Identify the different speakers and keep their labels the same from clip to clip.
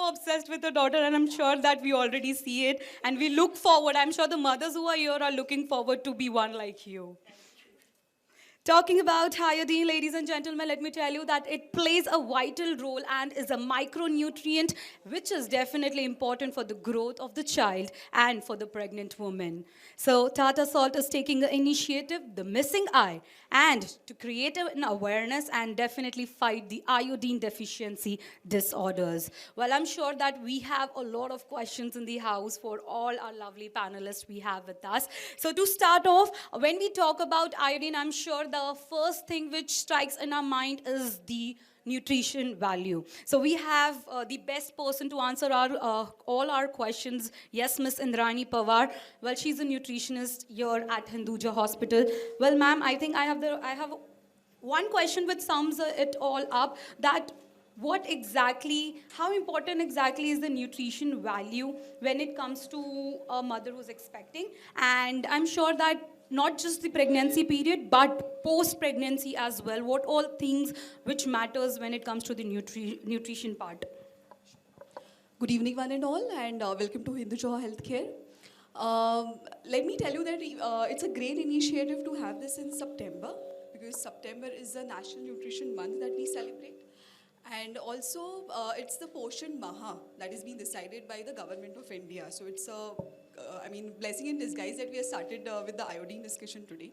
Speaker 1: so obsessed with your daughter, and I'm sure that we already see it. And we look forward. I'm sure the mothers who are here are looking forward to be one like you. Talking about iodine, ladies and gentlemen, let me tell you that it plays a vital role and is a micronutrient which is definitely important for the growth of the child and for the pregnant woman. So, Tata Salt is taking the initiative, the missing eye, and to create an awareness and definitely fight the iodine deficiency disorders. Well, I'm sure that we have a lot of questions in the house for all our lovely panelists we have with us. So, to start off, when we talk about iodine, I'm sure the first thing which strikes in our mind is the nutrition value. So we have the best person to answer our all our questions. Yes, Miss Indrani Pawar. Well, she's a nutritionist here at Hinduja Hospital. Well, ma'am, I have one question which sums it all up. That what exactly, how important exactly is the nutrition value when it comes to a mother who's expecting? And I'm sure that not just the pregnancy period but post pregnancy as well, what all things which matters when it comes to the nutrition part.
Speaker 2: Good evening, one and all, and welcome to Hinduja Healthcare. Let me tell you that it's a great initiative to have this in September because September is the National Nutrition Month that we celebrate. And also, it's the Poshan Maha that is being decided by the government of India. So it's blessing in disguise that we have started with the iodine discussion today.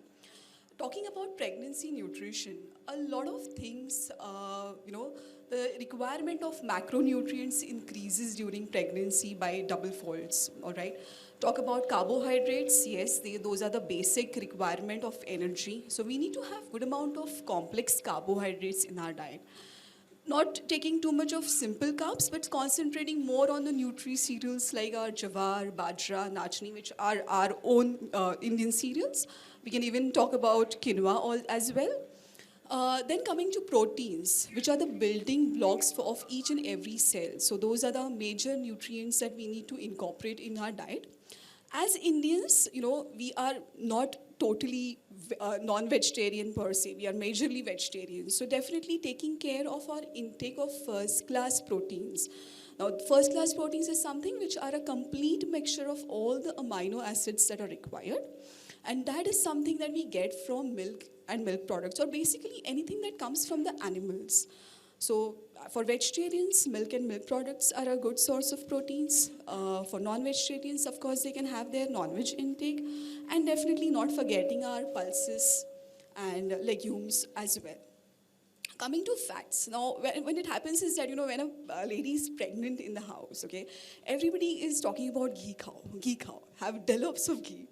Speaker 2: Talking about pregnancy nutrition, a lot of things, the requirement of macronutrients increases during pregnancy by double folds, all right? Talk about carbohydrates, yes, those are the basic requirement of energy. So we need to have good amount of complex carbohydrates in our diet. Not taking too much of simple carbs, but concentrating more on the nutri cereals like our jawar, bajra, nachni, which are our own Indian cereals. We can even talk about quinoa as well. Then coming to proteins, which are the building blocks of each and every cell. So those are the major nutrients that we need to incorporate in our diet. As Indians, we are not totally non-vegetarian per se. We are majorly vegetarian. So definitely taking care of our intake of first-class proteins. Now, first-class proteins is something which are a complete mixture of all the amino acids that are required. And that is something that we get from milk and milk products, or basically anything that comes from the animals. So for vegetarians, milk and milk products are a good source of proteins. For non-vegetarians, of course, they can have their non-veg intake. And definitely not forgetting our pulses and legumes as well. Coming to fats. Now, when it happens is that, when a lady is pregnant in the house, okay, everybody is talking about ghee cow, have dollops of ghee.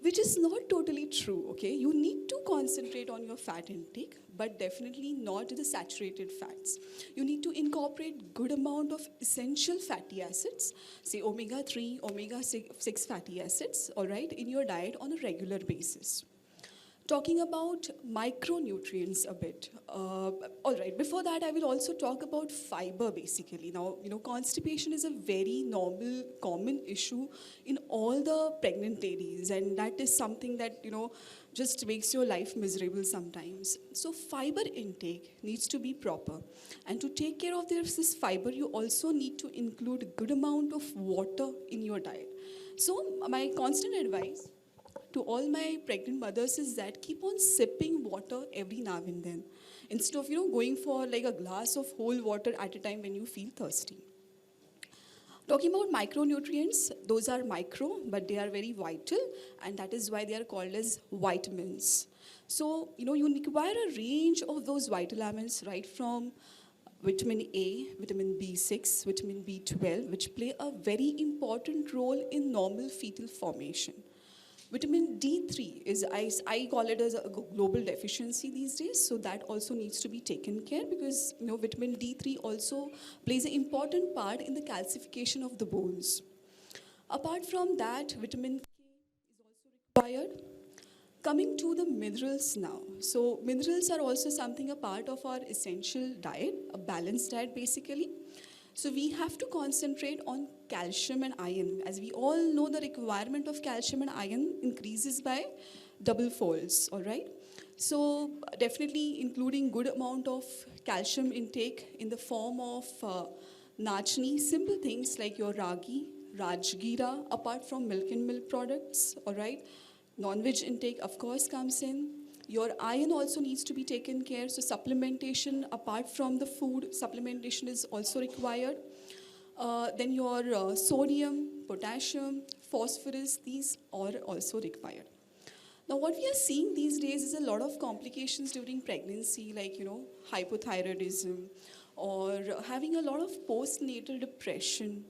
Speaker 2: Which is not totally true, okay? You need to concentrate on your fat intake, but definitely not the saturated fats. You need to incorporate good amount of essential fatty acids, say omega-3, omega-6 fatty acids, all right, in your diet on a regular basis. Talking about micronutrients a bit. All right, before that, I will also talk about fiber, basically. Now, constipation is a very normal, common issue in all the pregnant ladies, and that is something that, just makes your life miserable sometimes. So fiber intake needs to be proper. And to take care of this fiber, you also need to include a good amount of water in your diet. So my constant advice to all my pregnant mothers is that keep on sipping water every now and then instead of going for like a glass of whole water at a time when you feel thirsty. Talking about micronutrients, those are micro but they are very vital, and that is why they are called as vitamins. So you require a range of those vital elements, right from vitamin A, vitamin B6, vitamin B12, which play a very important role in normal fetal formation. Vitamin D3 is, I call it as a global deficiency these days, so that also needs to be taken care because vitamin D3 also plays an important part in the calcification of the bones. Apart from that, vitamin K is also required. Coming to the minerals now. So minerals are also something a part of our essential diet, a balanced diet basically. So we have to concentrate on calcium and iron. As we all know, the requirement of calcium and iron increases by double folds, all right? So definitely including good amount of calcium intake in the form of Nachni, simple things like your ragi, rajgira, apart from milk and milk products, all right? Non-veg intake, of course, comes in. Your iron also needs to be taken care. So supplementation, apart from the food, supplementation is also required. Then your sodium, potassium, phosphorus, these are also required. Now, what we are seeing these days is a lot of complications during pregnancy, like, hypothyroidism or having a lot of postnatal depression.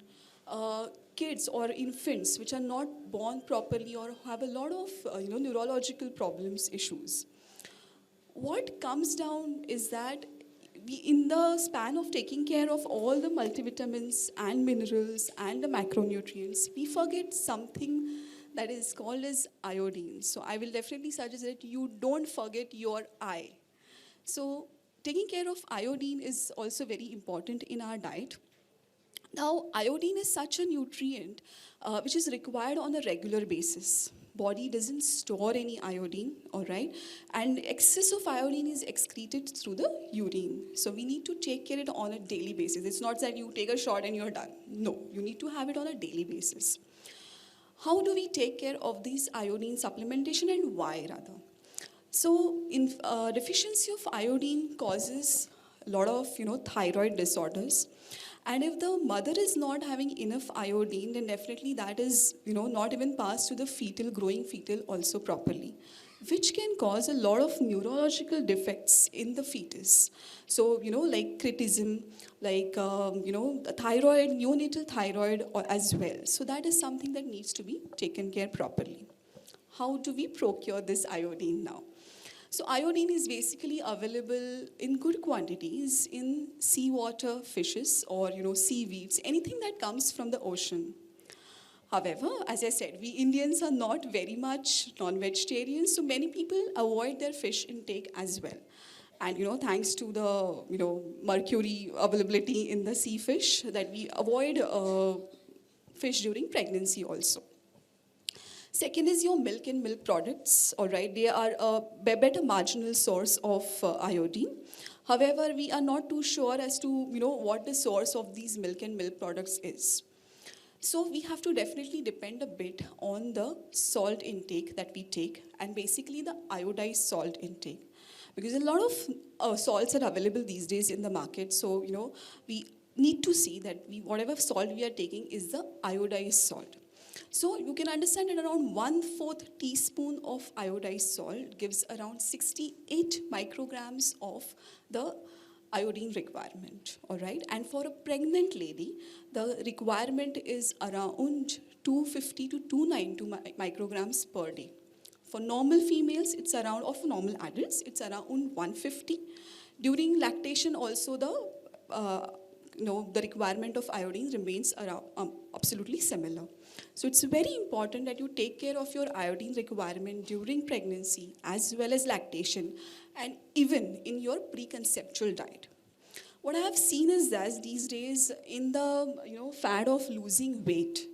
Speaker 2: Kids or infants which are not born properly or have a lot of, neurological problems, issues. What comes down is that in the span of taking care of all the multivitamins and minerals and the macronutrients, we forget something that is called as iodine. So I will definitely suggest that you don't forget your eye. So taking care of iodine is also very important in our diet. Now, iodine is such a nutrient which is required on a regular basis. Body doesn't store any iodine, all right? And excess of iodine is excreted through the urine. So we need to take care of it on a daily basis. It's not that you take a shot and you're done. No, you need to have it on a daily basis. How do we take care of these iodine supplementation and why rather? So, deficiency of iodine causes a lot of thyroid disorders, and if the mother is not having enough iodine, then definitely that is not even passed to the growing fetal also properly, which can cause a lot of neurological defects in the fetus. So like critism, like the thyroid, neonatal thyroid as well. So that is something that needs to be taken care properly. How do we procure this iodine now? So iodine is basically available in good quantities in seawater fishes or seaweeds, anything that comes from the ocean. However, as I said, we Indians are not very much non-vegetarians, so many people avoid their fish intake as well. And thanks to the mercury availability in the sea fish, that we avoid fish during pregnancy also. Second is your milk and milk products, all right? They are a better marginal source of iodine. However, we are not too sure as to, what the source of these milk and milk products is. So we have to definitely depend a bit on the salt intake that we take and basically the iodized salt intake. Because a lot of salts are available these days in the market. So, we need to see that whatever salt we are taking is the iodized salt. So you can understand that around 1/4 teaspoon of iodized salt gives around 68 micrograms of the iodine requirement, all right? And for a pregnant lady, the requirement is around 250 to 290 micrograms per day. For normal females, it's around, or for normal adults, it's around 150. During lactation also, the requirement of iodine remains around, absolutely similar. So it's very important that you take care of your iodine requirement during pregnancy as well as lactation and even in your preconceptual diet. What I have seen is that these days in the fad of losing weight,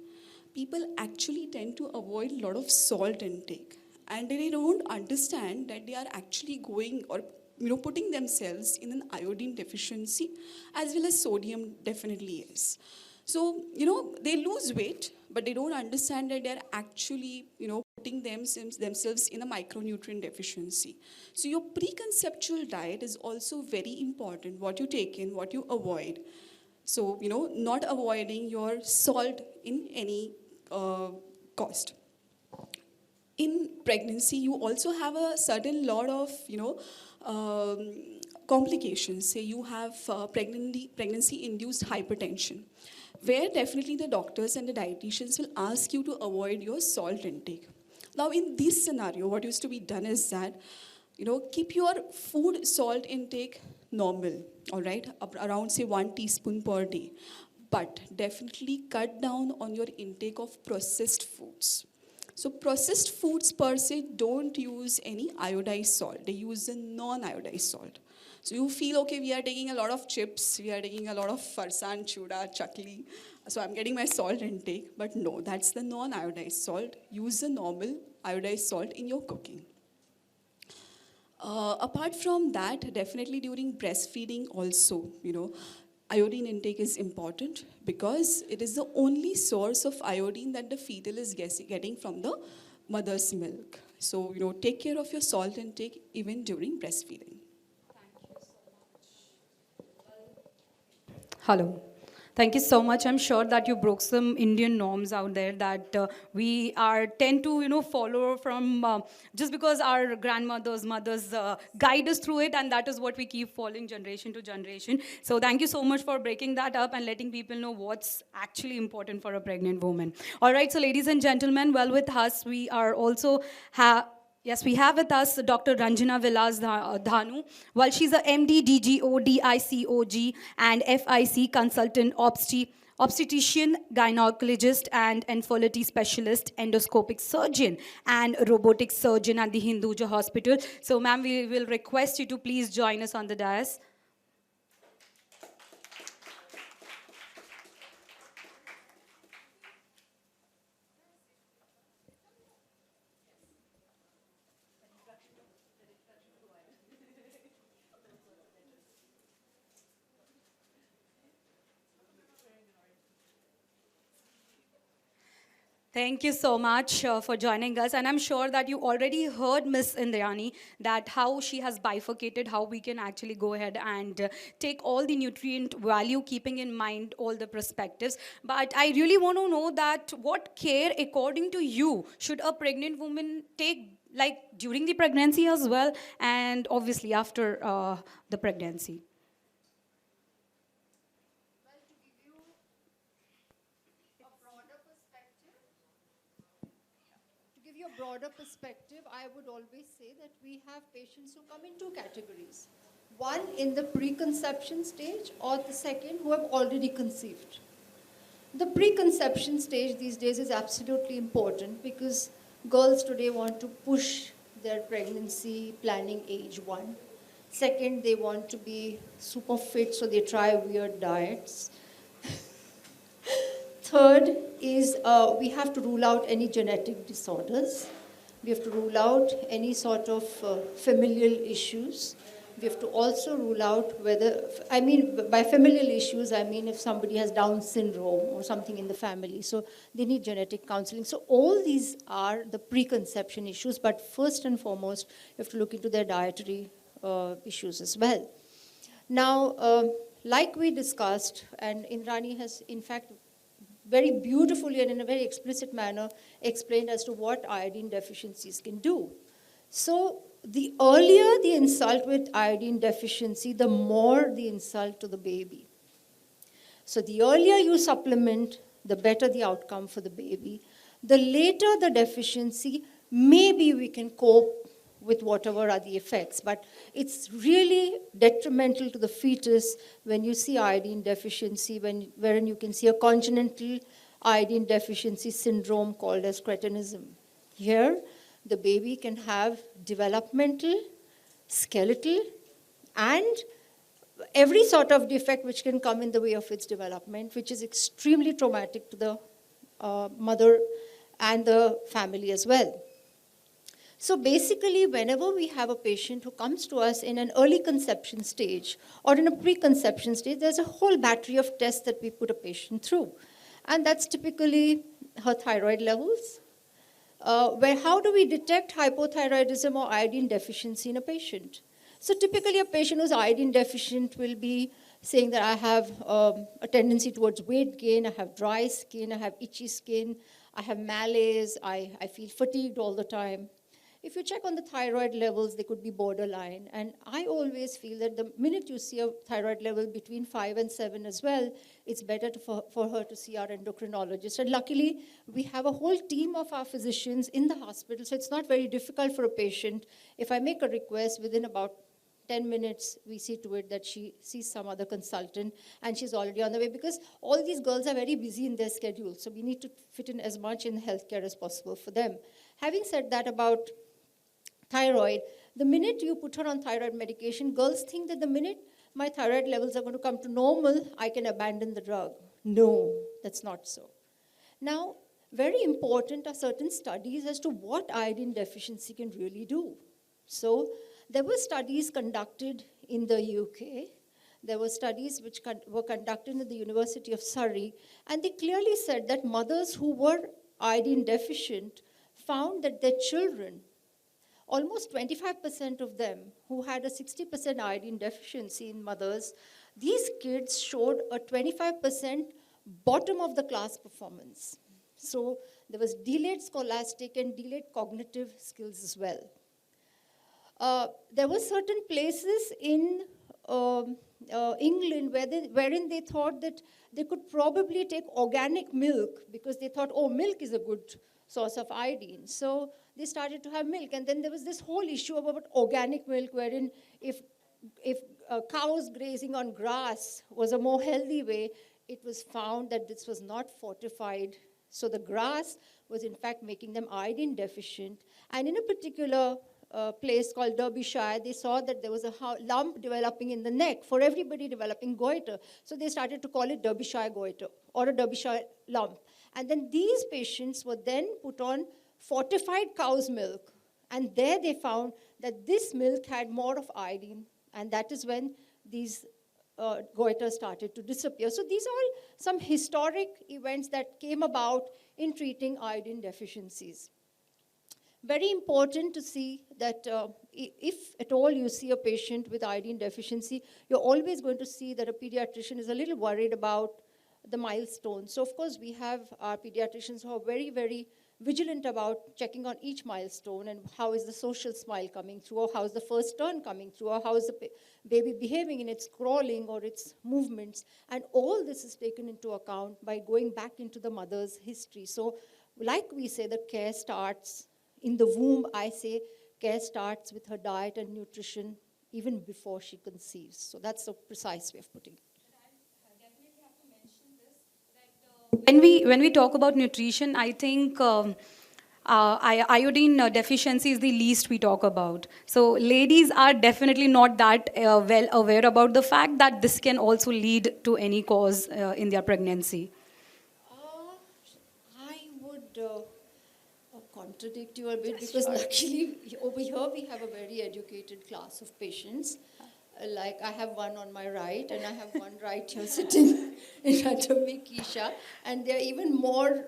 Speaker 2: people actually tend to avoid a lot of salt intake, and they don't understand that they are actually going or putting themselves in an iodine deficiency as well as sodium definitely is. So, they lose weight, but they don't understand that they're actually, putting themselves in a micronutrient deficiency. So your preconceptual diet is also very important, what you take in, what you avoid. So, not avoiding your salt in any cost. In pregnancy, you also have a certain lot of, complications. Say you have pregnancy-induced hypertension, where definitely the doctors and the dietitians will ask you to avoid your salt intake. Now, in this scenario, what used to be done is that, keep your food salt intake normal, all right, around say 1 teaspoon per day, but definitely cut down on your intake of processed foods. So processed foods per se don't use any iodized salt. They use the non-iodized salt. So you feel, okay, we are taking a lot of chips, we are taking a lot of farsan, chuda, chakli, so I'm getting my salt intake. But no, that's the non-iodized salt. Use the normal iodized salt in your cooking. Apart from that, definitely during breastfeeding also, iodine intake is important because it is the only source of iodine that the fetal is getting from the mother's milk. So, take care of your salt intake even during breastfeeding.
Speaker 1: Hello. Thank you so much. I'm sure that you broke some Indian norms out there that we are tend to follow from just because our grandmothers, mothers guide us through it, and that is what we keep following generation to generation. So thank you so much for breaking that up and letting people know what's actually important for a pregnant woman. All right, so ladies and gentlemen, well with us we are also Yes, we have with us Dr. Ranjana Vilas Dhanu. Well, she's a MD, DGO, DICOG, and FIC consultant, obstetrician, gynecologist, and infertility specialist, endoscopic surgeon, and robotic surgeon at the Hinduja Hospital. So, ma'am, we will request you to please join us on the dais. Thank you so much for joining us. And I'm sure that you already heard Miss Indrayani that how she has bifurcated how we can actually go ahead and take all the nutrient value, keeping in mind all the perspectives. But I really want to know that what care, according to you, should a pregnant woman take, like during the pregnancy as well, and obviously after the pregnancy?
Speaker 3: To give you a broader perspective, I would always say that we have patients who come in two categories. One in the preconception stage, or the second who have already conceived. The preconception stage these days is absolutely important because girls today want to push their pregnancy planning age one. Second, they want to be super fit, so they try weird diets. Third is we have to rule out any genetic disorders. We have to rule out any sort of familial issues. We have to also rule out whether, I mean, by familial issues, I mean if somebody has Down syndrome or something in the family. So they need genetic counseling. So all these are the preconception issues, but first and foremost, you have to look into their dietary issues as well. Now, like we discussed, and Indrani has in fact very beautifully and in a very explicit manner explained as to what iodine deficiencies can do. So the earlier the insult with iodine deficiency, the more the insult to the baby. So the earlier you supplement, the better the outcome for the baby. The later the deficiency, maybe we can cope with whatever are the effects. But it's really detrimental to the fetus when you see iodine deficiency, wherein you can see a congenital iodine deficiency syndrome called as cretinism. Here, the baby can have developmental, skeletal, and every sort of defect which can come in the way of its development, which is extremely traumatic to the mother and the family as well. So basically, whenever we have a patient who comes to us in an early conception stage or in a preconception stage, there's a whole battery of tests that we put a patient through. And that's typically her thyroid levels. How do we detect hypothyroidism or iodine deficiency in a patient? So typically a patient who's iodine deficient will be saying that I have a tendency towards weight gain, I have dry skin, I have itchy skin, I have malaise, I feel fatigued all the time. If you check on the thyroid levels, they could be borderline. And I always feel that the minute you see a thyroid level between 5 and 7 as well, it's better for her to see our endocrinologist. And luckily, we have a whole team of our physicians in the hospital, so it's not very difficult for a patient. If I make a request, within about 10 minutes, we see to it that she sees some other consultant, and she's already on the way, because all these girls are very busy in their schedule, so we need to fit in as much in healthcare as possible for them. Having said that about thyroid, the minute you put her on thyroid medication, girls think that the minute my thyroid levels are going to come to normal, I can abandon the drug. No, that's not so. Now, very important are certain studies as to what iodine deficiency can really do. So, there were studies conducted in the UK. There were studies which were conducted in the University of Surrey, and they clearly said that mothers who were iodine deficient found that their children, almost 25% of them who had a 60% iodine deficiency in mothers, these kids showed a 25% bottom of the class performance. So there was delayed scholastic and delayed cognitive skills as well. There were certain places in England wherein they thought that they could probably take organic milk because they thought, oh, milk is a good source of iodine. So they started to have milk. And then there was this whole issue about organic milk, wherein if cows grazing on grass was a more healthy way, it was found that this was not fortified. So the grass was in fact making them iodine deficient. And in a particular place called Derbyshire, they saw that there was a lump developing in the neck for everybody developing goiter. So they started to call it Derbyshire goiter or a Derbyshire lump. And then these patients were then put on fortified cow's milk. And there they found that this milk had more of iodine. And that is when these goiter started to disappear. So these are all some historic events that came about in treating iodine deficiencies. Very important to see that if at all you see a patient with iodine deficiency, you're always going to see that a pediatrician is a little worried about the milestones. So of course we have our pediatricians who are very, very vigilant about checking on each milestone and how is the social smile coming through, or how is the first turn coming through, or how is the baby behaving in its crawling or its movements. And all this is taken into account by going back into the mother's history. So like we say, the care starts in the womb. I say care starts with her diet and nutrition even before she conceives. So that's a precise way of putting it.
Speaker 1: When we talk about nutrition, I think iodine deficiency is the least we talk about. So ladies are definitely not that well aware about the fact that this can also lead to any cause in their pregnancy.
Speaker 3: I would contradict you a bit because luckily over here we have a very educated class of patients. Like I have one on my right and I have one right here sitting in front of me, Keisha, and they're even more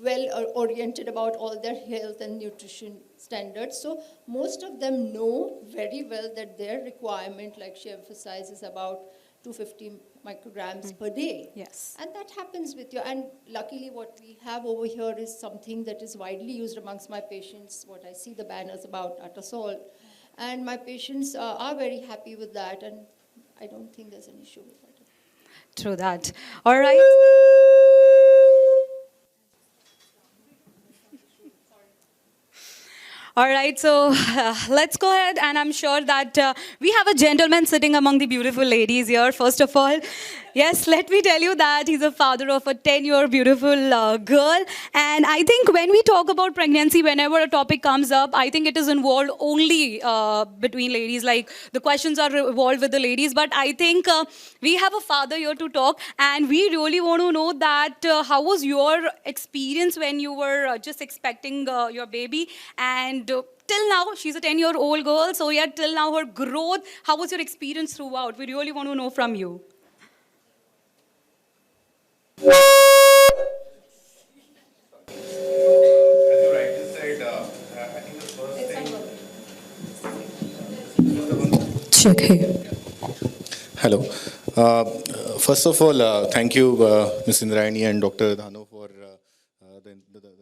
Speaker 3: well-oriented about all their health and nutrition standards. So most of them know very well that their requirement, like she emphasizes, about 250 micrograms per day.
Speaker 1: Yes.
Speaker 3: And that happens with you. And luckily what we have over here is something that is widely used amongst my patients, what I see the banners about Atasol. And my patients are very happy with that, and I don't think there's an issue with that.
Speaker 1: True that. All right. All right, so let's go ahead, and I'm sure that we have a gentleman sitting among the beautiful ladies here. First of all, yes, let me tell you that he's a father of a 10-year beautiful girl. And I think when we talk about pregnancy, whenever a topic comes up, I think it is involved only between ladies. Like the questions are involved with the ladies. But I think we have a father here to talk, and we really want to know that how was your experience when you were just expecting your baby, and till now, she's a 10-year-old girl, so yeah, till now her growth, how was your experience throughout? We really want to know from you.
Speaker 4: As you rightly said, I think the first thing...
Speaker 2: Check here.
Speaker 4: Hello. First of all, thank you, Ms. Indrayani and Dr. Dhano for the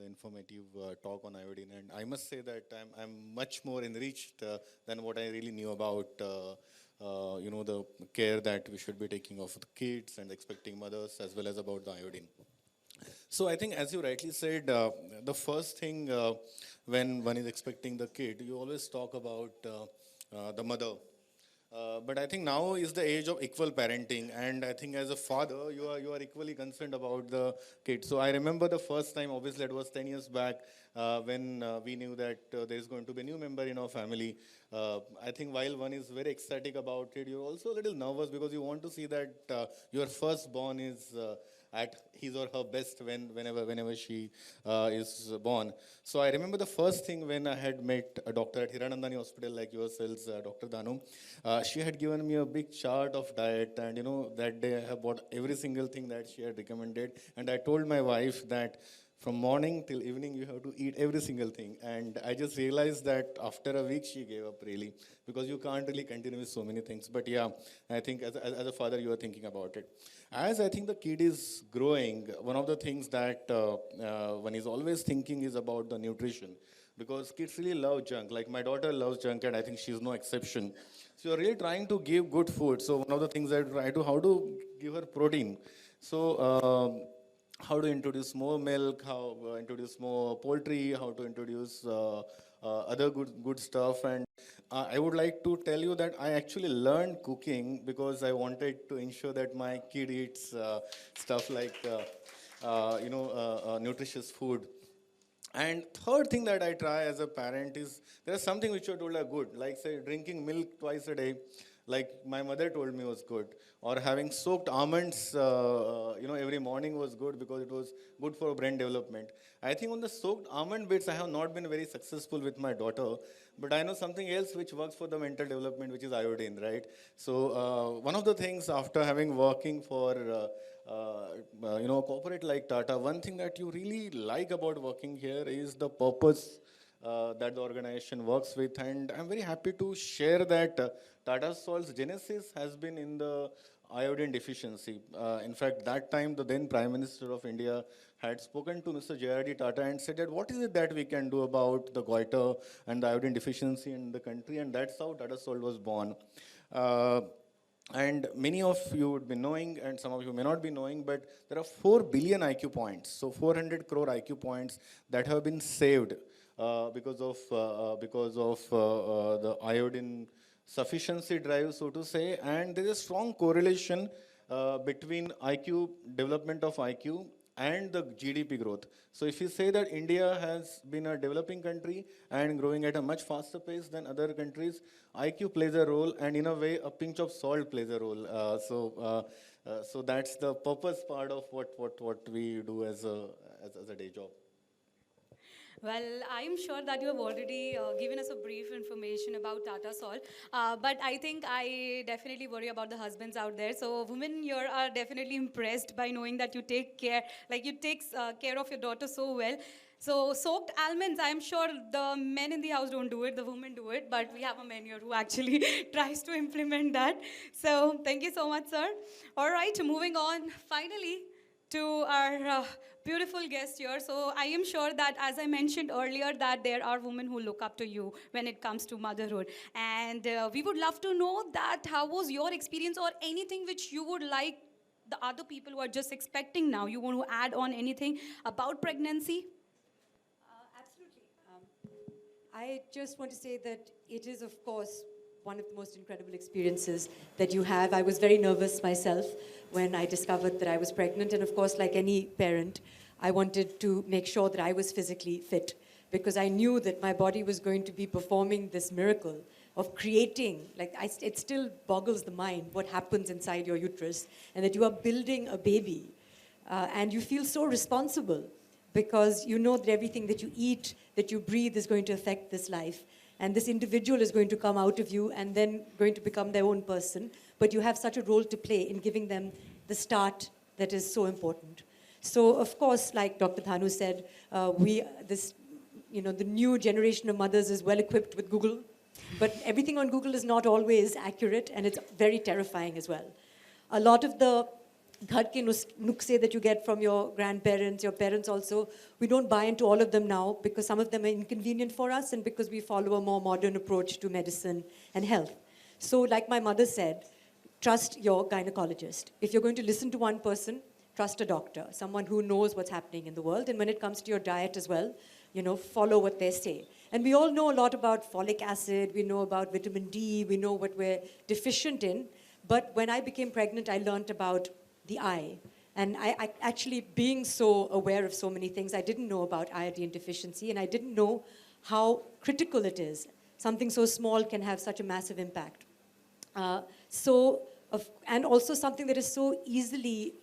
Speaker 4: informative talk on iodine. And I must say that I'm much more enriched than what I really knew about the care that we should be taking of the kids and expecting mothers, as well as about the iodine. So I think, as you rightly said, the first thing when one is expecting the kid, you always talk about the mother. But I think now is the age of equal parenting, and I think as a father, you are equally concerned about the kids. So I remember the first time, obviously it was 10 years back, when we knew that there is going to be a new member in our family. I think while one is very ecstatic about it, you're also a little nervous because you want to see that your firstborn is at his or her best whenever she is born. So I remember the first thing when I had met a doctor at Hiranandani Hospital like yourselves, Dr. Danu. She had given me a big chart of diet, and that day I have bought every single thing that she had recommended, and I told my wife that from morning till evening you have to eat every single thing. And I just realized that after a week she gave up, really, because you can't really continue with so many things. But yeah, I think as a father you are thinking about it. As I think the kid is growing, one of the things that one is always thinking is about the nutrition, because kids really love junk. Like my daughter loves junk, and I think she's no exception. So you're really trying to give good food. So one of the things I try to, how to give her protein. So how to introduce more milk, how introduce more poultry, how to introduce other good stuff. And I would like to tell you that I actually learned cooking because I wanted to ensure that my kid eats stuff like nutritious food. And third thing that I try as a parent is there is something which you told are good, like say drinking milk twice a day, like my mother told me was good, or having soaked almonds, every morning was good because it was good for brain development. I think on the soaked almond bits, I have not been very successful with my daughter, but I know something else which works for the mental development, which is iodine, right? So one of the things after having working for corporate like Tata, one thing that you really like about working here is the purpose that the organization works with. And I'm very happy to share that Tata Salt's genesis has been in the iodine deficiency. In fact, that time the then Prime Minister of India had spoken to Mr. J.R.D. Tata and said that what is it that we can do about the goiter and the iodine deficiency in the country, and that's how Tata Salt was born. And many of you would be knowing, and some of you may not be knowing, but there are 4 billion IQ points, so 400 crore IQ points that have been saved because of the iodine sufficiency drive, so to say. And there is a strong correlation between IQ, development of IQ, and the GDP growth. So if you say that India has been a developing country and growing at a much faster pace than other countries, IQ plays a role, and in a way, a pinch of salt plays a role. So that's the purpose part of what we do as a day job.
Speaker 1: Well, I'm sure that you have already given us a brief information about Tata Salt, but I think I definitely worry about the husbands out there. So women here are definitely impressed by knowing that you take care, like you take care of your daughter so well. So soaked almonds, I'm sure the men in the house don't do it, the women do it, but we have a man here who actually tries to implement that. So thank you so much, sir. All right, moving on. Finally, to our beautiful guest here. So I am sure that, as I mentioned earlier, that there are women who look up to you when it comes to motherhood. And we would love to know that how was your experience, or anything which you would like the other people who are just expecting now. You want to add on anything about pregnancy?
Speaker 5: Absolutely. I just want to say that it is, of course, one of the most incredible experiences that you have. I was very nervous myself when I discovered that I was pregnant. And of course, like any parent, I wanted to make sure that I was physically fit, because I knew that my body was going to be performing this miracle of creating, it still boggles the mind what happens inside your uterus, and that you are building a baby. And you feel so responsible, because you know that everything that you eat, that you breathe, is going to affect this life. And this individual is going to come out of you and then going to become their own person. But you have such a role to play in giving them the start that is so important. So, of course, like Dr. Dhanu said, the new generation of mothers is well equipped with Google. But everything on Google is not always accurate, and it's very terrifying as well. A lot of the ghar ke nukse that you get from your grandparents, your parents also, we don't buy into all of them now, because some of them are inconvenient for us, and because we follow a more modern approach to medicine and health. So like my mother said, trust your gynecologist. If you're going to listen to one person, trust a doctor, someone who knows what's happening in the world. And when it comes to your diet as well, follow what they say. And we all know a lot about folic acid, we know about vitamin D, we know what we're deficient in. But when I became pregnant, I learned about the eye. And I actually, being so aware of so many things, I didn't know about iodine deficiency, and I didn't know how critical it is. Something so small can have such a massive impact. And also something that is so easily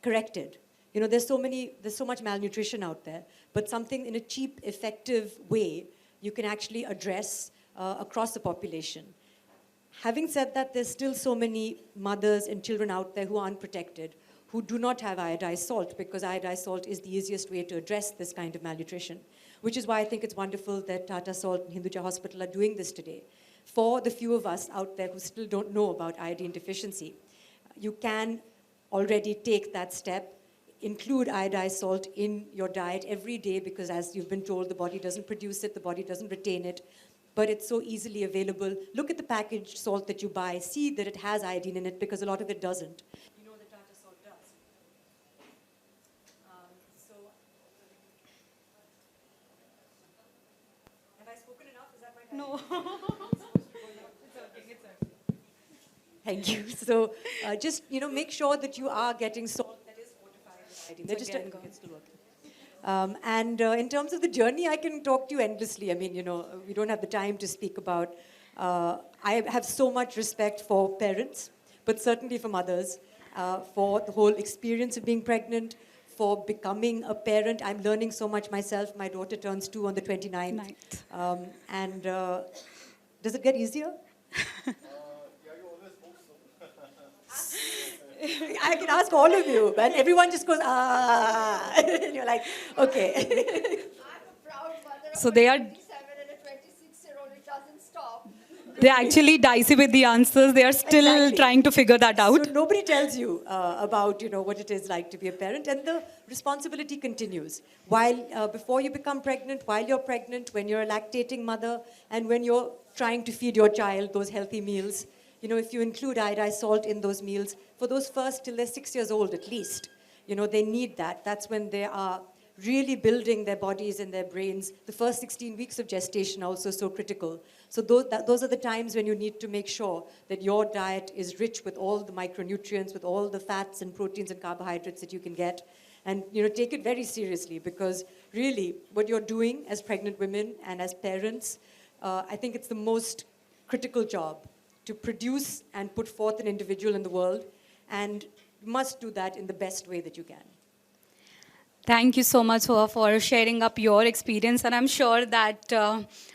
Speaker 5: corrected. You know, there's so much malnutrition out there, but something in a cheap, effective way you can actually address across the population. Having said that, there's still so many mothers and children out there who are unprotected, who do not have iodized salt, because iodized salt is the easiest way to address this kind of malnutrition, which is why I think it's wonderful that Tata Salt and Hinduja Hospital are doing this today. For the few of us out there who still don't know about iodine deficiency, you can already take that step, include iodized salt in your diet every day, because as you've been told, the body doesn't produce it, the body doesn't retain it, but it's so easily available. Look at the packaged salt that you buy, see that it has iodine in it, because a lot of it doesn't. You know that Tata Salt does. So, have I spoken enough? Is that my time?
Speaker 1: No.
Speaker 5: Thank you. So just, make sure that you are getting salt that is fortified with iodine. They're just
Speaker 1: again
Speaker 5: it's still working. And in terms of the journey, I can talk to you endlessly. I mean, we don't have the time to speak about. I have so much respect for parents, but certainly for mothers, for the whole experience of being pregnant, for becoming a parent. I'm learning so much myself. My daughter turns 2 on the 29th. And does it get easier? I can ask all of you, and everyone just goes, ah. And you're like, okay.
Speaker 3: I'm a proud mother
Speaker 1: So
Speaker 3: of
Speaker 1: they
Speaker 3: a
Speaker 1: are-
Speaker 3: 27 and a 26-year-old, which doesn't stop.
Speaker 1: They're actually dicey with the answers. They are still
Speaker 5: Exactly.
Speaker 1: trying to figure that out.
Speaker 5: So nobody tells you about what it is like to be a parent, and the responsibility continues. While before you become pregnant, while you're pregnant, when you're a lactating mother, and when you're trying to feed your child those healthy meals, if you include iodized salt in those meals, for those first till they're 6 years old at least, they need that. That's when they are really building their bodies and their brains. The first 16 weeks of gestation are also so critical. So those are the times when you need to make sure that your diet is rich with all the micronutrients, with all the fats and proteins and carbohydrates that you can get. And take it very seriously, because really what you're doing as pregnant women and as parents, I think it's the most critical job, to produce and put forth an individual in the world, and you must do that in the best way that you can.
Speaker 1: Thank you so much for sharing up your experience, and I'm sure that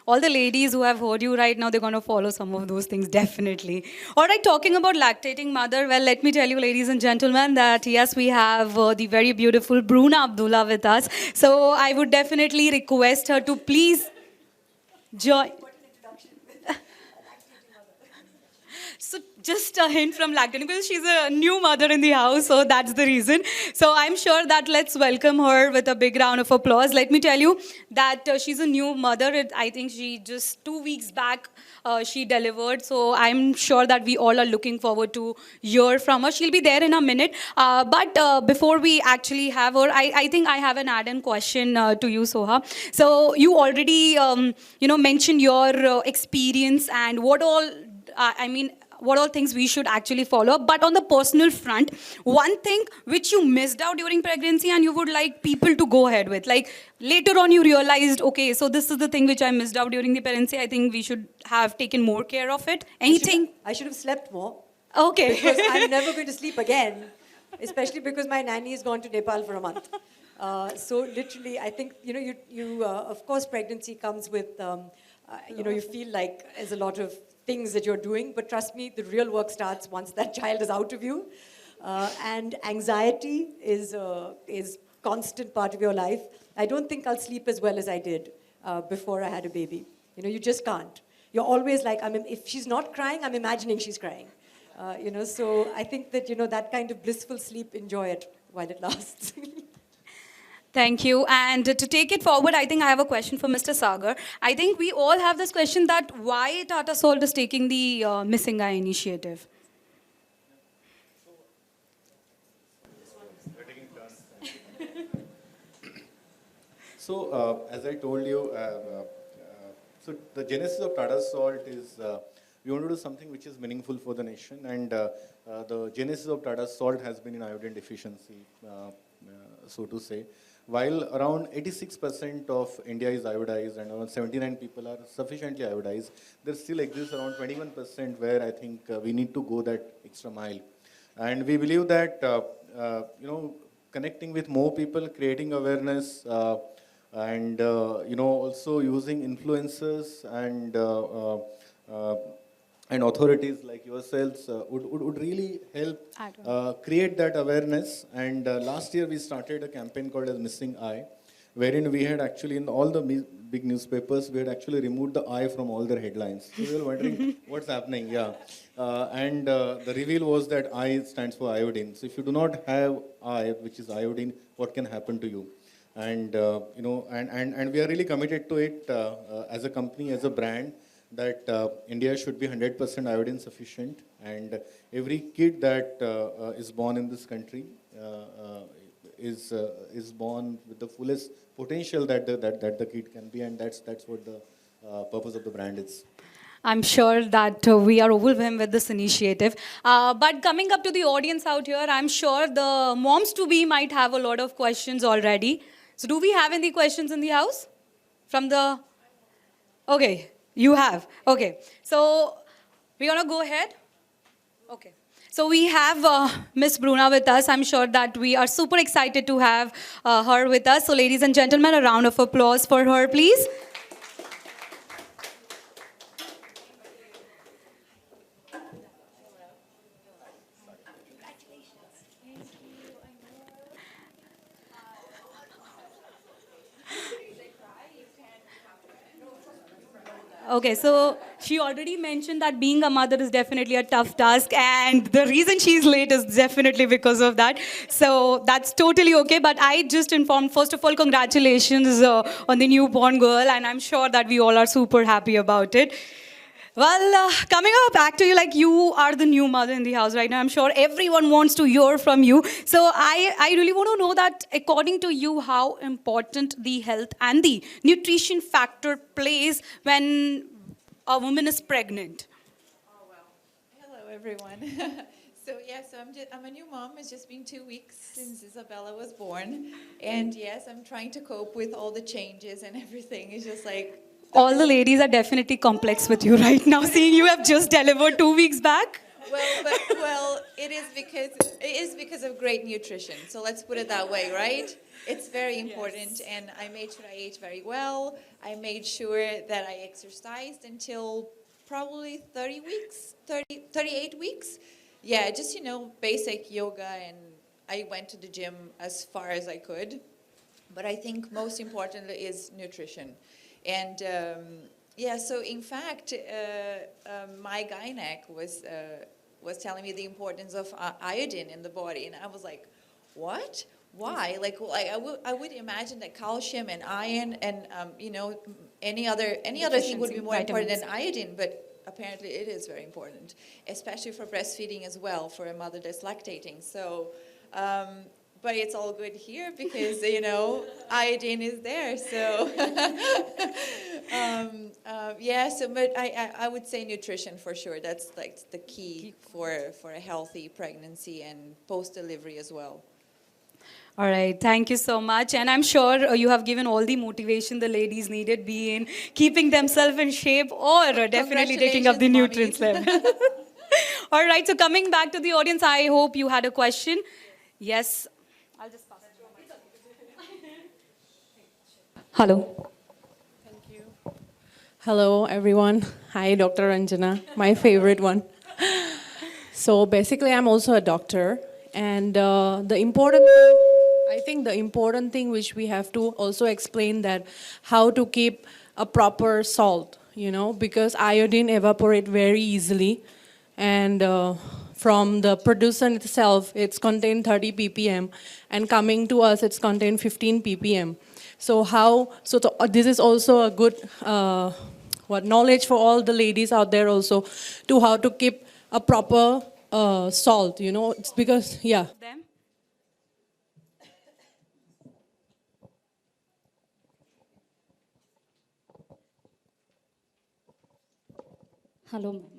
Speaker 1: all the ladies who have heard you right now, they're going to follow some of those things, definitely. All right, talking about lactating mother, well, let me tell you, ladies and gentlemen, that yes, we have the very beautiful Bruna Abdullah with us. So I would definitely request her to please join. So just a hint from lactating, because she's a new mother in the house, so that's the reason. So I'm sure that let's welcome her with a big round of applause. Let me tell you that she's a new mother. I think she just 2 weeks back, she delivered. So I'm sure that we all are looking forward to hear from her. She'll be there in a minute. But before we actually have her, I think I have an add-in question to you, Soha. So you already, mentioned your experience and what all, what all things we should actually follow. But on the personal front, one thing which you missed out during pregnancy and you would like people to go ahead with, like later on you realized, okay, so this is the thing which I missed out during the pregnancy. I think we should have taken more care of it. Anything?
Speaker 5: I should have slept more.
Speaker 1: Okay.
Speaker 5: Because I'm never going to sleep again, especially because my nanny has gone to Nepal for a month. So literally, I think, of course, pregnancy comes with, you feel like there's a lot of things that you're doing, but trust me, the real work starts once that child is out of you. And anxiety is constant part of your life. I don't think I'll sleep as well as I did before I had a baby. You just can't. You're always like, if she's not crying, I'm imagining she's crying. So I think that, that kind of blissful sleep, enjoy it while it lasts.
Speaker 1: Thank you. And to take it forward, I think I have a question for Mr. Sagar. I think we all have this question that why Tata Salt is taking the Missing Eye initiative.
Speaker 4: So, as I told you, so the genesis of Tata Salt is we want to do something which is meaningful for the nation, and the genesis of Tata Salt has been in iodine deficiency, so to say. While around 86% of India is iodized and around 79 people are sufficiently iodized, there still exists around 21% where I think we need to go that extra mile. And we believe that, connecting with more people, creating awareness, and, also using influencers and authorities like yourselves would really help create that awareness. And last year we started a campaign called as Missing Eye, wherein we had actually in all the big newspapers, we had actually removed the eye from all their headlines. So we were wondering what's happening, yeah. And the reveal was that I stands for iodine. So if you do not have I, which is iodine, what can happen to you? And, and we are really committed to it as a company, as a brand, that India should be 100% iodine sufficient, and every kid that is born in this country is born with the fullest potential that the kid can be, and that's what the purpose of the brand is.
Speaker 1: I'm sure that we are overwhelmed with this initiative. But coming up to the audience out here, I'm sure the moms-to-be might have a lot of questions already. So do we have any questions in the house? From the... Okay, you have. Okay, so we're going to go ahead. Okay. So we have Miss Bruna with us. I'm sure that we are super excited to have her with us. So ladies and gentlemen, a round of applause for her, please. Okay, so she already mentioned that being a mother is definitely a tough task, and the reason she's late is definitely because of that. So that's totally okay, but I just informed, first of all, congratulations on the newborn girl, and I'm sure that we all are super happy about it. Well, coming up back to you, like you are the new mother in the house right now. I'm sure everyone wants to hear from you. So I really want to know that according to you, how important the health and the nutrition factor plays when a woman is pregnant.
Speaker 6: Oh, well. Hello, everyone. I'm a new mom. It's just been 2 weeks since Isabella was born. And yes, I'm trying to cope with all the changes and everything. It's just like...
Speaker 1: All the ladies are definitely complex with you right now, seeing you have just delivered 2 weeks back.
Speaker 6: Well, it is because of great nutrition. So let's put it that way, right? It's very important, yes. And I made sure I ate very well. I made sure that I exercised until probably 38 weeks. Yeah, just, basic yoga, and I went to the gym as far as I could. But I think most importantly is nutrition. And so in fact, my gynaec was telling me the importance of iodine in the body, and I was like, what? Why? Like I would imagine that calcium and iron and any other thing would be more important than iodine, but apparently it is very important, especially for breastfeeding as well, for a mother that's lactating. So. But it's all good here because, iodine is there. So, but I would say nutrition for sure. That's like the key for a healthy pregnancy and post-delivery as well.
Speaker 1: All right, thank you so much. And I'm sure you have given all the motivation the ladies needed, be in keeping themselves in shape or definitely taking up the nutrients level. All right, so coming back to the audience, I hope you had a question. Yes. I'll just pass it. Hello.
Speaker 7: Thank you. Hello, everyone. Hi, Dr. Ranjana, my favorite one. So basically, I'm also a doctor. And I think the important thing which we have to also explain that how to keep a proper salt, because iodine evaporate very easily. And from the producer itself, it's contained 30 ppm, and coming to us, it's contained 15 ppm. So this is also a good knowledge for all the ladies out there also, to how to keep a proper salt, it's because, yeah.
Speaker 1: Them?
Speaker 8: Hello, ma'am.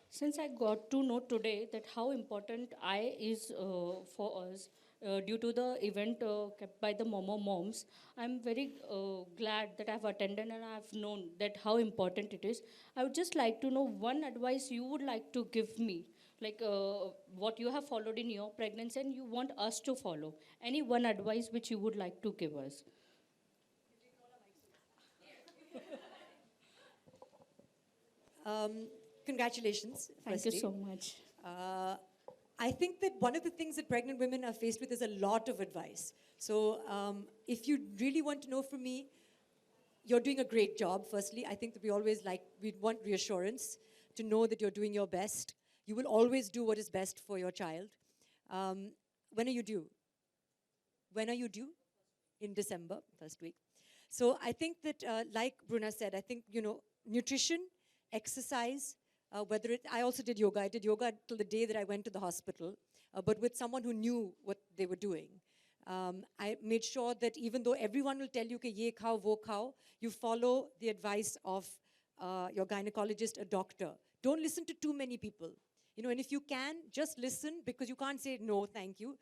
Speaker 8: Since I got to know today that how important eye is for us due to the event kept by the Momo Moms, I'm very glad that I've attended and I've known that how important it is. I would just like to know one advice you would like to give me, like what you have followed in your pregnancy and you want us to follow? Any one advice which you would like to give us?
Speaker 5: Congratulations.
Speaker 8: Thank you
Speaker 5: firstly.
Speaker 8: so much.
Speaker 5: Uh, I think that one of the things that pregnant women are faced with is a lot of advice. So if you really want to know from me, you're doing a great job, firstly. I think that we want reassurance to know that you're doing your best. You will always do what is best for your child. When are you due? When are you due? In December, first week. So I think that, like Bruna said, I think, nutrition, exercise, I also did yoga. I did yoga till the day that I went to the hospital, but with someone who knew what they were doing. I made sure that even though everyone will tell you कि ये खाओ, वो खाओ, you follow the advice of your gynecologist, a doctor. Don't listen to too many people. And if you can, just listen, because you can't say no, thank you.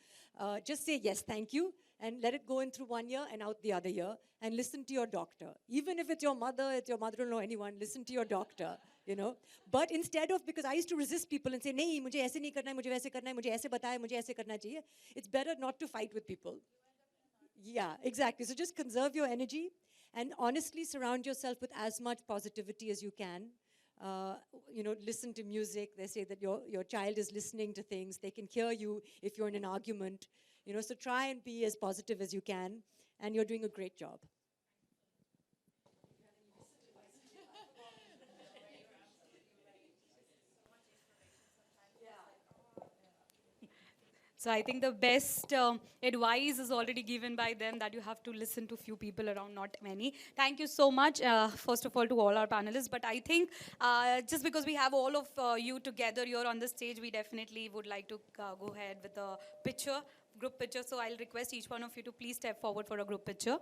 Speaker 5: Just say yes, thank you, and let it go in through 1 year and out the other year, and listen to your doctor. Even if it's your mother-in-law, anyone, listen to your doctor, But instead of, because I used to resist people and say, नहीं, मुझे ऐसे नहीं करना है, मुझे वैसे करना है, मुझे ऐसे बताया, मुझे ऐसे करना चाहिए. It's better not to fight with people. Yeah, exactly. So just conserve your energy and honestly surround yourself with as much positivity as you can. Listen to music. They say that your child is listening to things. They can hear you if you're in an argument. So try and be as positive as you can, and you're doing a great job.
Speaker 1: So I think the best advice is already given by them, that you have to listen to few people around, not many. Thank you so much, first of all, to all our panelists. But I think just because we have all of you together here on the stage, we definitely would like to go ahead with a picture, group picture. So I'll request each one of you to please step forward for a group picture.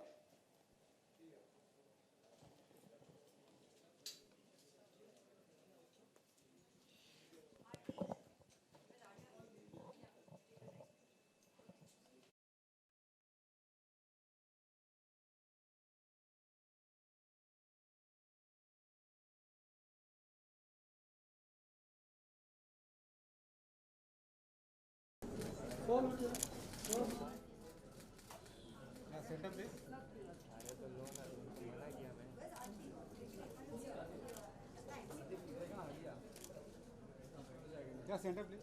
Speaker 9: Yeah, center, please.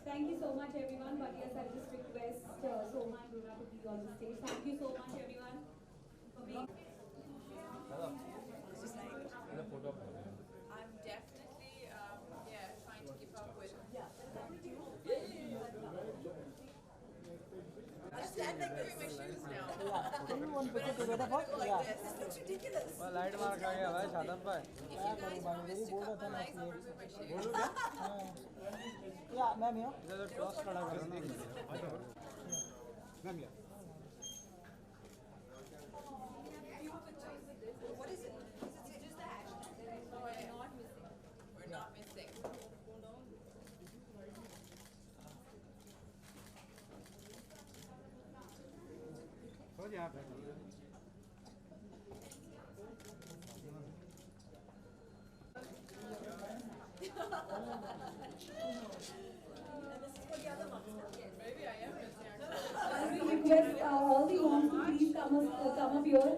Speaker 1: Thank you so much, everyone. But yes, I just request Soma and Bruna to be on the stage. Thank you so much, everyone, for being.
Speaker 6: I'm definitely, trying to keep up with. I stand like this. My shoes now.
Speaker 9: Can you one picture together for? Yeah.
Speaker 6: This looks ridiculous.
Speaker 9: Light मार खा गया भाई शादम भाई.
Speaker 6: If you guys want me to cut my legs, I'll remove my shoes.
Speaker 9: Yeah, ma'am here. इधर cross खड़ा करो ना. Ma'am here.
Speaker 6: What is it? Is it just the hashtag? No, we're not missing. We're not missing.
Speaker 9: हो जा आप.
Speaker 6: Maybe I am missing.
Speaker 1: I request all the moms to please come up here.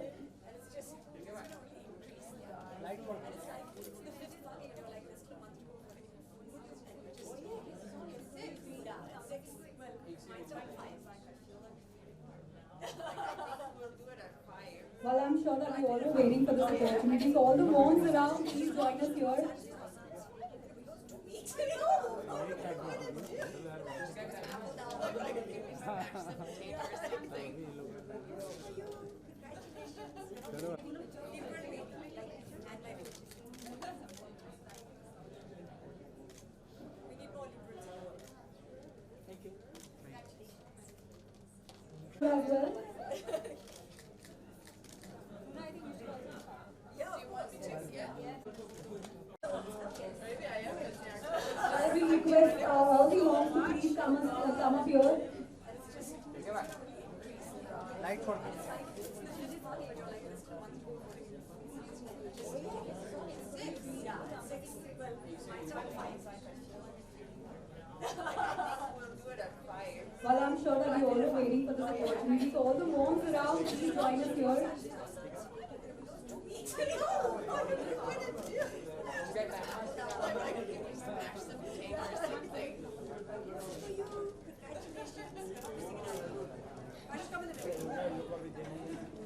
Speaker 1: Well, I'm sure that you all are waiting for this opportunity. So all the moms around, please join us here. As well.
Speaker 6: Do you want me to? Yeah.
Speaker 1: here.
Speaker 9: Light for
Speaker 1: Well, I'm sure that you all are waiting for this opportunity. So all the moms around, please join us here.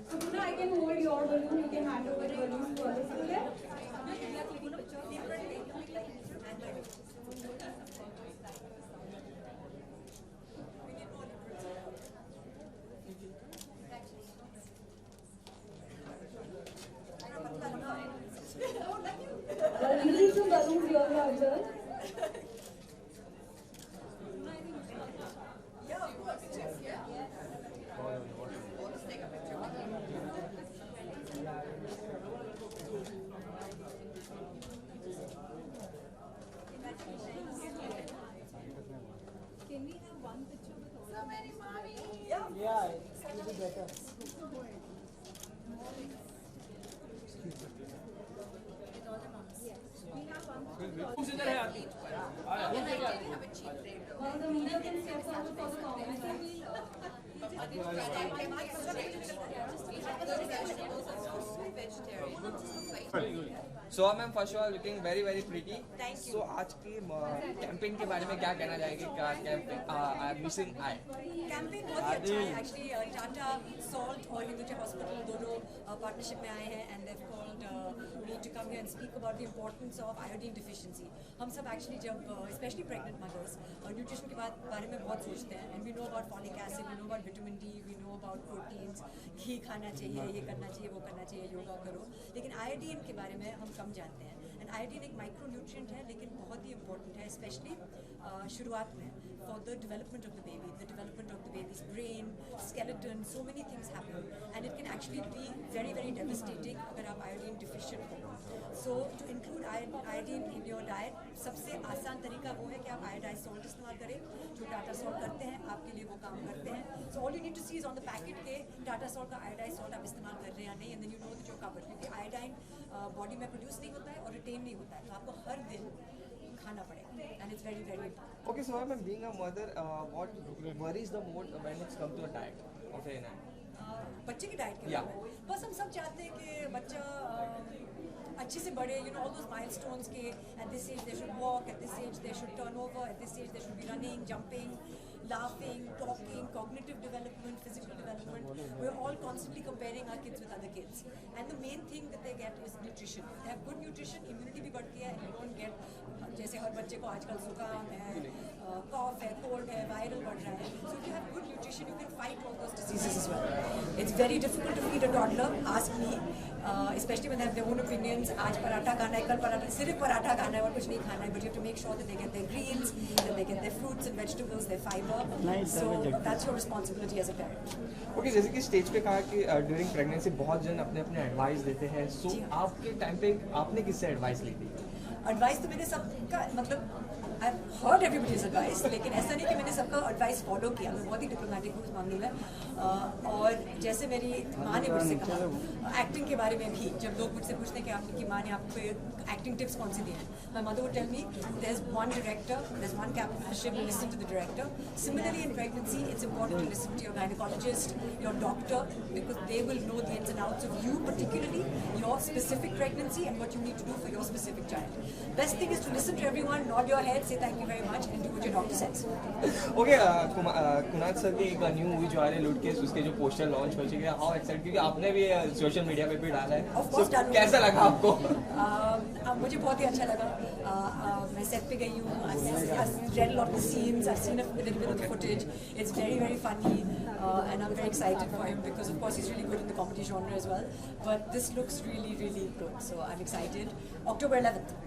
Speaker 1: So Puna, I can hold your balloon. You can hand over the balloon to others. Okay? Well, we need some balloons here as well.
Speaker 9: yeah, it will be better.
Speaker 1: Well, the media can step forward for the commentary.
Speaker 10: So ma'am first of all looking very very pretty so आज की campaign के बारे में क्या कहना चाहेंगे क्या campaign missing I
Speaker 5: campaign बहुत ही अच्छा है एक्चुअली टाटा सॉल्ट और हिंदुजा हॉस्पिटल दोनों पार्टनरशिप में आए हैं and they have called me to come here and speak about the importance of iodine deficiency हम सब एक्चुअली जब स्पेशली प्रेग्नेंट मदर्स न्यूट्रिशन के बारे में बहुत सोचते हैं and we know about folic acid we know about vitamin D we know about proteins घी खाना चाहिए ये करना चाहिए वो करना चाहिए योगा करो लेकिन आयोडीन के बारे में हम कम जानते हैं एंड आयोडीन एक माइक्रो न्यूट्रिएंट है लेकिन बहुत ही इंपॉर्टेंट है स्पेशली शुरुआत में for the development of the baby the development of the babies brain skeleton so many things happen and it can actually be very very devastating अगर आप iodine deficient हो so to include iodine in your diet सबसे आसान तरीका वो है कि आप आयोडाइज्ड सॉल्ट इस्तेमाल करें जो टाटा सॉल्ट करते हैं आपके लिए वो काम करते हैं so all you need to see is on the packet के टाटा सॉल्ट का आयोडाइज्ड सॉल्ट आप इस्तेमाल कर रहे हैं या नहीं and then you know that you're covered क्योंकि आयोडाइन बॉडी में प्रोड्यूस नहीं होता है और रिटेन नहीं होता है तो आपको हर दिन खाना पड़ेगा and it's very very important.
Speaker 10: Okay, so I'm being a mother, what worries the most when it's come to a diet of a
Speaker 5: बच्चे की डाइट के बारे में बस हम सब चाहते हैं कि बच्चा अच्छे से बढ़े you know all those milestones के at this age they should walk at this age they should turn over at this age they should be running jumping laughing, talking, cognitive development, physical development. We're all constantly comparing our kids with other kids. And the main thing that they get is nutrition. If they have good nutrition, immunity भी बढ़ती है and you don't get जैसे हर बच्चे को आजकल जुकाम है, cough है, cold है, viral बढ़ रहा है. So if you have good nutrition, you can fight all those diseases as well. It's very difficult to feed a toddler. Ask me. Especially when they have their own opinions. आज पराठा खाना है, कल पराठा सिर्फ पराठा खाना है और कुछ नहीं खाना है. But you have to make sure that they get their greens, that they get their fruits and vegetables, their fiber. So that's your responsibility as a parent.
Speaker 10: Okay, जैसे कि स्टेज पे कहा कि ड्यूरिंग प्रेगनेंसी बहुत जन अपने अपने advice देते हैं सो आपके टाइम पे आपने किससे एडवाइस ली थी
Speaker 5: एडवाइस तो मैंने सबका मतलब आई हर्ड एवरीबडीज एडवाइस लेकिन ऐसा नहीं कि मैंने सबका एडवाइस फॉलो किया मैं बहुत ही डिप्लोमेटिक हूँ इस मामले में और जैसे मेरी माँ ने मुझसे कहा एक्टिंग के बारे में भी जब लोग मुझसे पूछते हैं कि आपकी माँ ने आपको एक्टिंग टिप्स कौन सी दी हैं my mother would tell me there is one director there is one captainship listen to the director similarly in pregnancy it's important to listen to your gynaecologist your doctor because they will know the ins and outs of you particularly your specific pregnancy and what you need to do for your specific child best thing is to listen to everyone not your head say thank you very much and do what your doctor says.
Speaker 10: Okay, Kunal sir की एक new movie जो आ रही है लूट case उसके जो poster launch हो चुके हैं हाउ एक्साइटेड क्योंकि आपने भी सोशल मीडिया पे भी डाला है so, कैसा लगा आपको
Speaker 5: मुझे बहुत ही अच्छा लगा मैं सेट पे गई हूँ I've read a lot of the scenes I've seen a little bit of the footage it's very very funny and I'm very excited for him because of course he's really good in the comedy genre as well but this looks really really good so I'm excited October 11th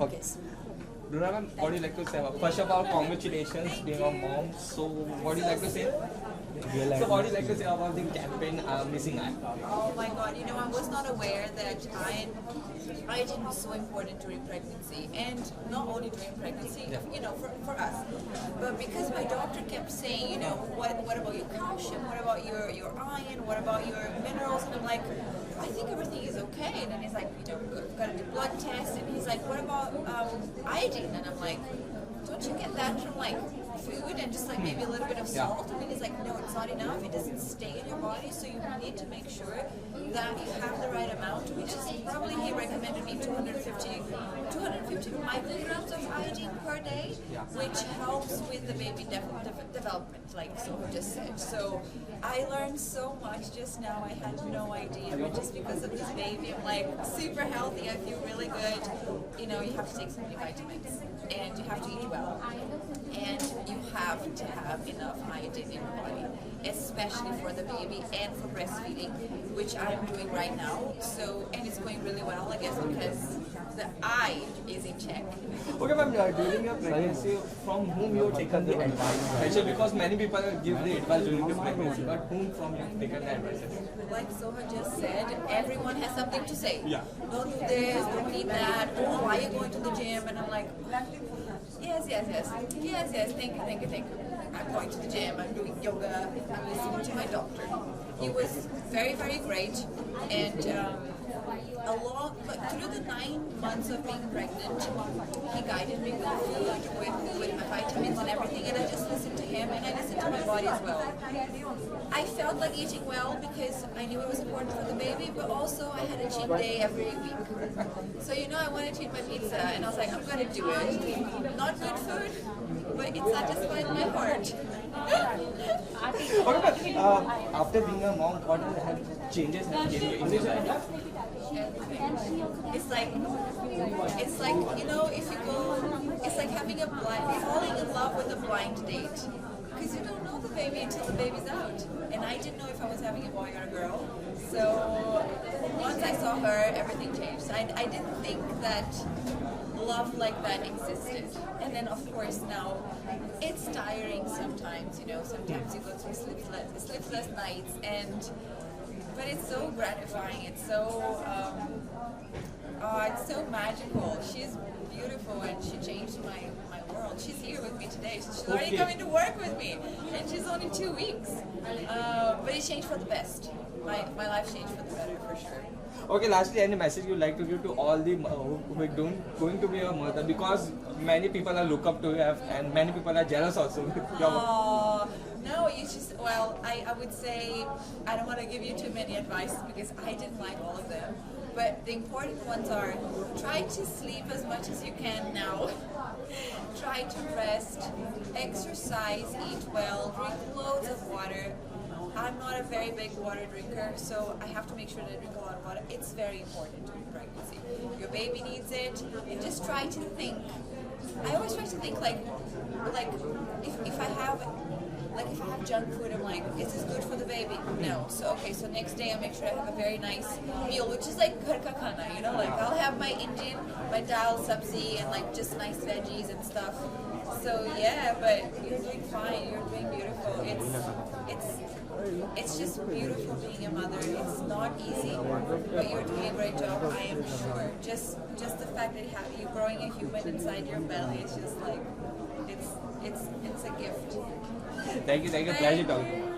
Speaker 5: Lucas.
Speaker 10: Bruna ma'am, what do you like to say? First of all, congratulations being a mom. So, what do you like to say? So, what do you like to say about the campaign Missing Eye?
Speaker 6: Oh my God! You know, I was not not aware that iodine was so important during pregnancy, and not only during pregnancy, you know, for us, but because my doctor kept saying, you know, what about your calcium, what about your iron, what about your minerals, and I'm like, I think everything is okay. And then he's like, you know, we've got to do blood tests, and he's like, what about iodine? And I'm like, don't you get that from like food and just like maybe a little bit of salt? And then he's like, no, it's not enough. It doesn't stay in your body, so you need to make sure that you have the right amount, which is probably he recommended me 250 micrograms of iodine per day, which helps with the baby development, like Soha just said. So I learned so much just now. I had no idea, but just because of this baby, I'm like super healthy. I feel really good. You know, you have to take so many vitamins, and you have to eat well, and you have to have enough iodine in your body, especially for the baby and for breastfeeding, which I'm doing right now. So, and it's going really well, I guess, because the eye is in check.
Speaker 10: Okay, ma'am, during your pregnancy, from whom you taken the advice? Especially because many people give the advice during the pregnancy, but whom from you taken the advice?
Speaker 6: Like Soha just said, everyone has something to say.
Speaker 10: Yeah.
Speaker 6: Don't do this, don't eat that, oh, why are you going to the gym? And I'm like, yes, thank you. I'm going to the gym, I'm doing yoga, I'm listening to my doctor. He was very, very great, and through the 9 months of being pregnant, he guided me with food, with my vitamins and everything, and I just listened to him, and I listened to my body as well. I felt like eating well because I knew it was important for the baby, but also I had a cheat day every week. So, you know, I wanted to eat my pizza, and I was like, I'm going to do it. Not good food, but it satisfied my heart.
Speaker 10: Okay, but after being a mom, what changes have came in your life?
Speaker 6: It's like, you know, if you go, it's like having falling in love with a blind date. Because you don't know the baby until the baby's out. And I didn't know if I was having a boy or a girl. So once I saw her, everything changed. I didn't think that love like that existed. And then of course now, it's tiring sometimes, you know, sometimes you go through sleepless nights, but it's so gratifying, it's so magical. She's beautiful, and she changed my world. She's here with me today. She's already coming to work with me, and she's only 2 weeks. But it changed for the best. My life changed for the better, for sure.
Speaker 10: Okay, lastly, any message you'd like to give to all the who are going to be a mother, because many people are look up to you and many people are jealous also.
Speaker 6: No, you just, well, I would say, I don't want to give you too many advice because I didn't like all of them. But the important ones are, try to sleep as much as you can now. Try to rest, exercise, eat well, drink loads of water. I'm not a very big water drinker, so I have to make sure that I drink a lot of water. It's very important during pregnancy. Your baby needs it, and just try to think. I always try to think like if I have junk food, I'm like, is this good for the baby? No. So so next day I make sure I have a very nice meal, which is like ghar ka khana, you know, like I'll have my Indian, my dal, sabzi, and like just nice veggies and stuff. So yeah, but you're doing fine. You're doing beautiful. It's just beautiful being a mother. It's not easy, but you're doing a great job, I am sure. Just the fact that you're growing a human inside your belly, it's just like it's a gift.
Speaker 10: Thank you, pleasure talking.